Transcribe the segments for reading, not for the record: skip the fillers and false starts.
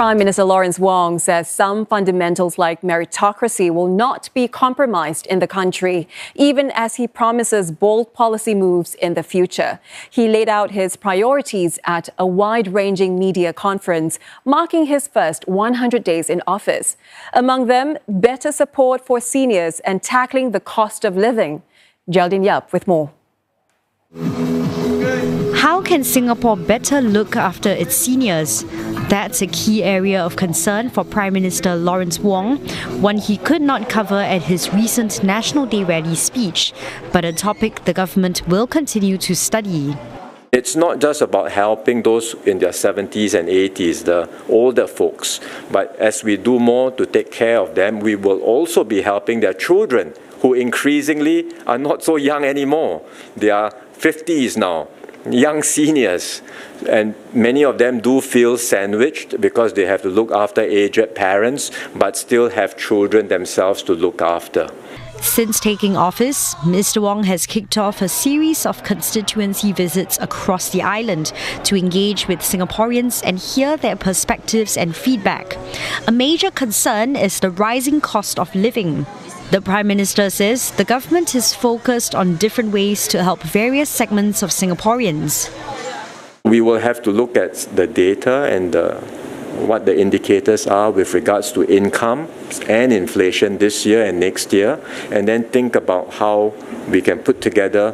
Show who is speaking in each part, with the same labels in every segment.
Speaker 1: Prime Minister Lawrence Wong says some fundamentals like meritocracy will not be compromised in the country, even as he promises bold policy moves in the future. He laid out his priorities at a wide-ranging media conference, marking his first 100 days in office. Among them, better support for seniors and tackling the cost of living. Geraldine Yap with more.
Speaker 2: How can Singapore better look after its seniors? That's a key area of concern for Prime Minister Lawrence Wong, one he could not cover at his recent National Day rally speech, but a topic the government will continue to study.
Speaker 3: It's not just about helping those in their 70s and 80s, the older folks, but as we do more to take care of them, we will also be helping their children, who increasingly are not so young anymore. They are 50s now. Young seniors, and many of them do feel sandwiched because they have to look after aged parents but still have children themselves to look after.
Speaker 2: Since taking office, Mr. Wong has kicked off a series of constituency visits across the island to engage with Singaporeans and hear their perspectives and feedback. A major concern is the rising cost of living. The Prime Minister says the government is focused on different ways to help various segments of Singaporeans.
Speaker 3: We will have to look at the data and what the indicators are with regards to income and inflation this year and next year, and then think about how we can put together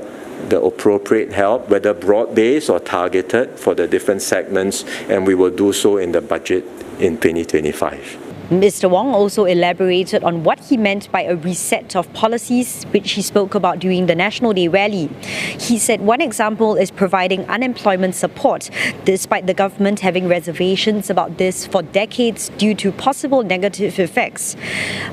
Speaker 3: the appropriate help, whether broad-based or targeted for the different segments, and we will do so in the budget in 2025.
Speaker 2: Mr. Wong also elaborated on what he meant by a reset of policies, which he spoke about during the National Day rally. He said one example is providing unemployment support, despite the government having reservations about this for decades due to possible negative effects.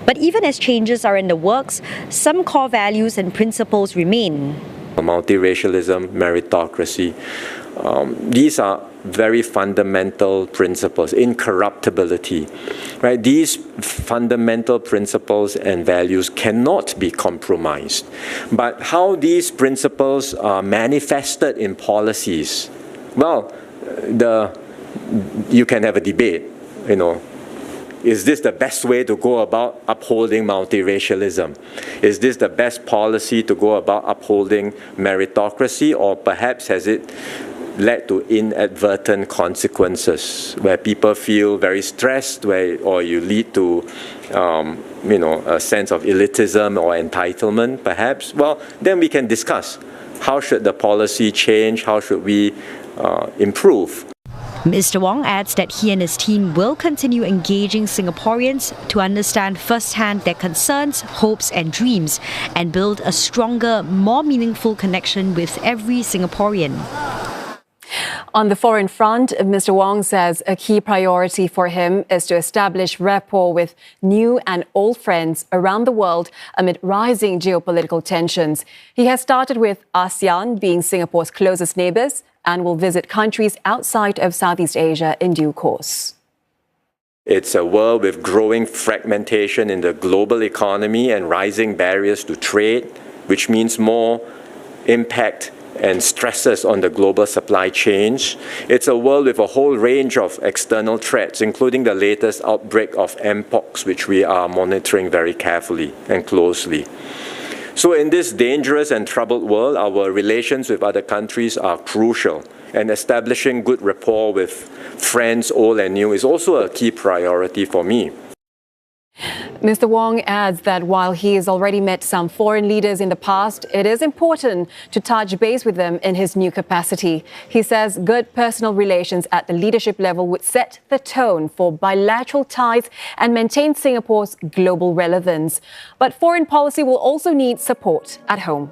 Speaker 2: But even as changes are in the works, some core values and principles remain.
Speaker 3: Multiracialism, meritocracy, these are very fundamental principles. Incorruptibility, right? These fundamental principles and values cannot be compromised. But how these principles are manifested in policies, well, you can have a debate, Is this the best way to go about upholding multiracialism? Is this the best policy to go about upholding meritocracy, or perhaps has it led to inadvertent consequences where people feel very stressed, or you lead to a sense of elitism or entitlement, perhaps? Well, then we can discuss how should the policy change, how should we improve.
Speaker 2: Mr. Wong adds that he and his team will continue engaging Singaporeans to understand firsthand their concerns, hopes and dreams and build a stronger, more meaningful connection with every Singaporean.
Speaker 1: On the foreign front, Mr. Wong says a key priority for him is to establish rapport with new and old friends around the world amid rising geopolitical tensions. He has started with ASEAN being Singapore's closest neighbours and will visit countries outside of Southeast Asia in due course.
Speaker 3: It's a world with growing fragmentation in the global economy and rising barriers to trade, which means more impact and stresses on the global supply chains. It's a world with a whole range of external threats, including the latest outbreak of Mpox, which we are monitoring very carefully and closely. So in this dangerous and troubled world, our relations with other countries are crucial, and establishing good rapport with friends, old and new, is also a key priority for me.
Speaker 1: Mr. Wong adds that while he has already met some foreign leaders in the past, it is important to touch base with them in his new capacity. He says good personal relations at the leadership level would set the tone for bilateral ties and maintain Singapore's global relevance. But foreign policy will also need support at home.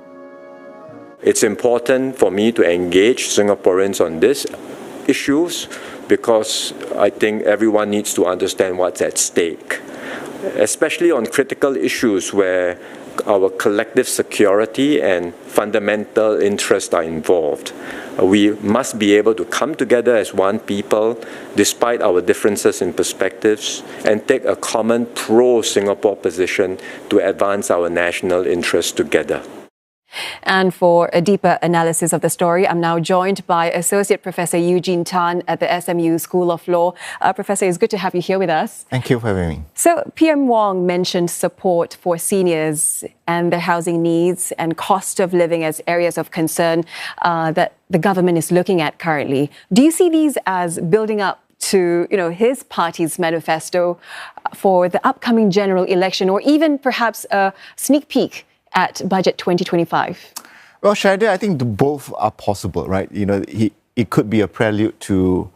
Speaker 3: It's important for me to engage Singaporeans on these issues because I think everyone needs to understand what's at stake, especially on critical issues where our collective security and fundamental interests are involved. We must be able to come together as one people, despite our differences in perspectives, and take a common pro-Singapore position to advance our national interests together.
Speaker 1: And for a deeper analysis of the story, I'm now joined by Associate Professor Eugene Tan at the SMU School of Law. Professor, it's good to have you here with us.
Speaker 4: Thank you for having me.
Speaker 1: So, PM Wong mentioned support for seniors and their housing needs and cost of living as areas of concern that the government is looking at currently. Do you see these as building up to, his party's manifesto for the upcoming general election, or even perhaps a sneak peek at Budget 2025?
Speaker 4: Well, Shahida, I think both are possible, right? It could be a prelude to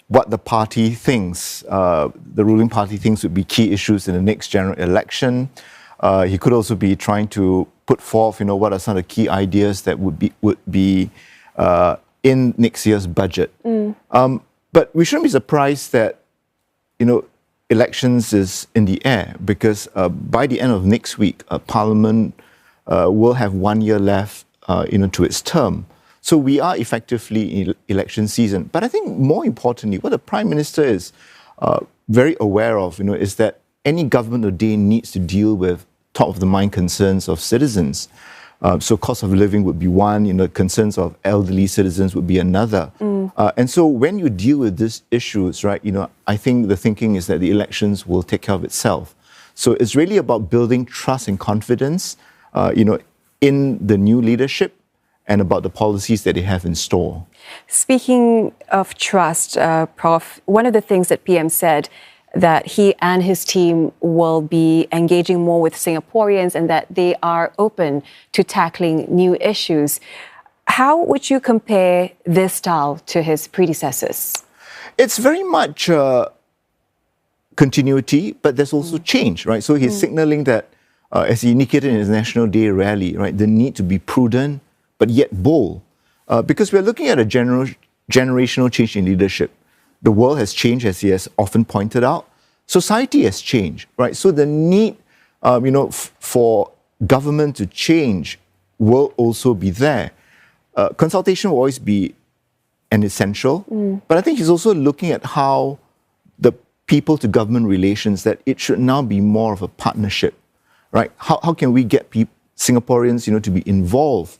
Speaker 4: what the party thinks, the ruling party thinks would be key issues in the next general election. He could also be trying to put forth, what are some of the key ideas that would be in next year's budget. But we shouldn't be surprised that, elections is in the air, because by the end of next week, Parliament will have 1 year left, to its term. So we are effectively in election season. But I think more importantly, what the Prime Minister is very aware of, is that any government today needs to deal with top of the mind concerns of citizens. So cost of living would be one, concerns of elderly citizens would be another. And so when you deal with these issues, right, I think the thinking is that the elections will take care of itself. So it's really about building trust and confidence, in the new leadership and about the policies that they have in store.
Speaker 1: Speaking of trust, Prof, one of the things that PM said that he and his team will be engaging more with Singaporeans and that they are open to tackling new issues. How would you compare this style to his predecessors?
Speaker 4: It's very much continuity, but there's also change, right? So he's signaling that, as he indicated in his National Day rally, right, the need to be prudent, but yet bold. Because we're looking at a generational change in leadership. The world has changed, as he has often pointed out. Society has changed, right? So the need, for government to change will also be there. Consultation will always be an essential, but I think he's also looking at how the people-to-government relations, that it should now be more of a partnership, right? How can we get Singaporeans, to be involved,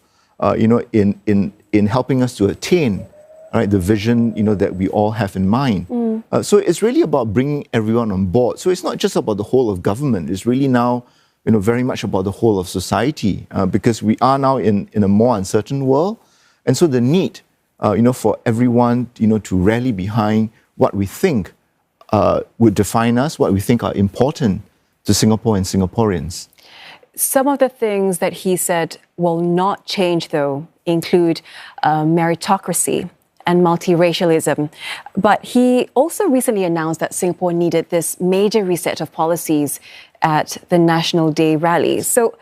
Speaker 4: in helping us to attain, right, the vision, that we all have in mind. So it's really about bringing everyone on board. So it's not just about the whole of government. It's really now, very much about the whole of society, because we are now in a more uncertain world. And so the need, for everyone, to rally behind what we think would define us, what we think are important to Singapore and Singaporeans.
Speaker 1: Some of the things that he said will not change, though, include meritocracy and multiracialism. But he also recently announced that Singapore needed this major reset of policies at the National Day rally. So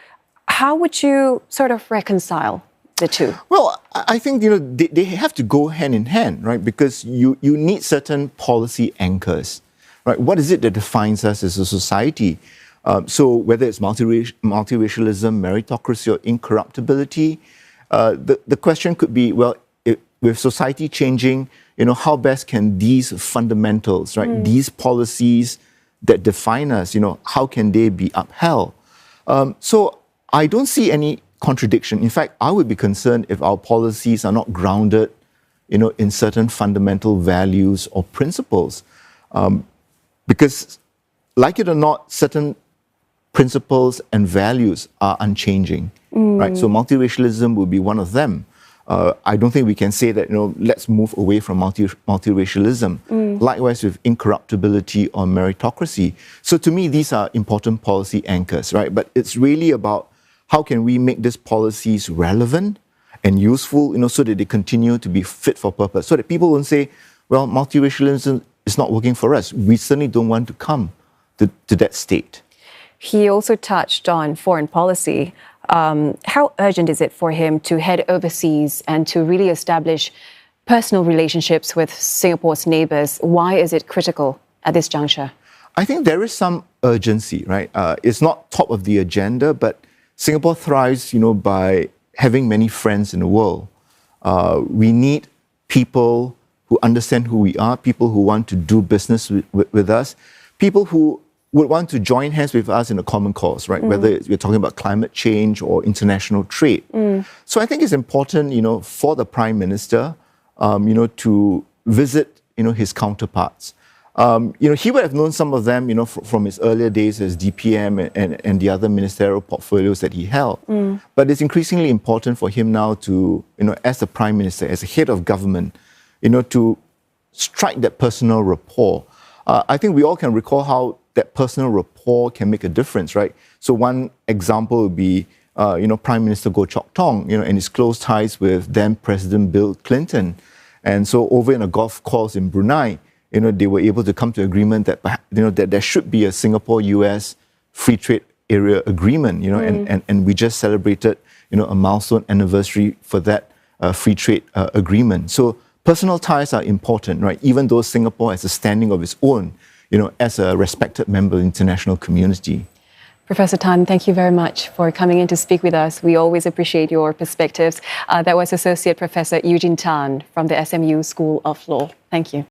Speaker 1: how would you sort of reconcile the two?
Speaker 4: Well, I think, they have to go hand in hand, right? Because you need certain policy anchors, right? What is it that defines us as a society? So whether it's multiracialism, meritocracy, or incorruptibility, the question could be, well, with society changing, how best can these fundamentals, right, these policies that define us, how can they be upheld? So I don't see any contradiction. In fact, I would be concerned if our policies are not grounded, in certain fundamental values or principles. Because, like it or not, certain principles and values are unchanging, right? So multiracialism would be one of them. I don't think we can say that, let's move away from multiracialism. Likewise with incorruptibility or meritocracy. So to me, these are important policy anchors, right? But it's really about how can we make these policies relevant and useful, so that they continue to be fit for purpose. So that people won't say, well, multiracialism is not working for us. We certainly don't want to come to that state.
Speaker 1: He also touched on foreign policy. How urgent is it for him to head overseas and to really establish personal relationships with Singapore's neighbours? Why is it critical at this juncture?
Speaker 4: I think there is some urgency, right? It's not top of the agenda, but Singapore thrives, by having many friends in the world. We need people who understand who we are, people who want to do business with us, people who would want to join hands with us in a common cause, right? Whether we're talking about climate change or international trade. So I think it's important, for the Prime Minister, to visit, his counterparts. He would have known some of them, from his earlier days as DPM and the other ministerial portfolios that he held. But it's increasingly important for him now to, as the Prime Minister, as a head of government, to strike that personal rapport. I think we all can recall how that personal rapport can make a difference, right? So one example would be, Prime Minister Goh Chok Tong, and his close ties with then President Bill Clinton. And so over in a golf course in Brunei, they were able to come to agreement that, that there should be a Singapore-US free trade area agreement, and we just celebrated, a milestone anniversary for that free trade agreement. So personal ties are important, right? Even though Singapore has a standing of its own, as a respected member of the international community.
Speaker 1: Professor Tan, thank you very much for coming in to speak with us. We always appreciate your perspectives. That was Associate Professor Eugene Tan from the SMU School of Law. Thank you.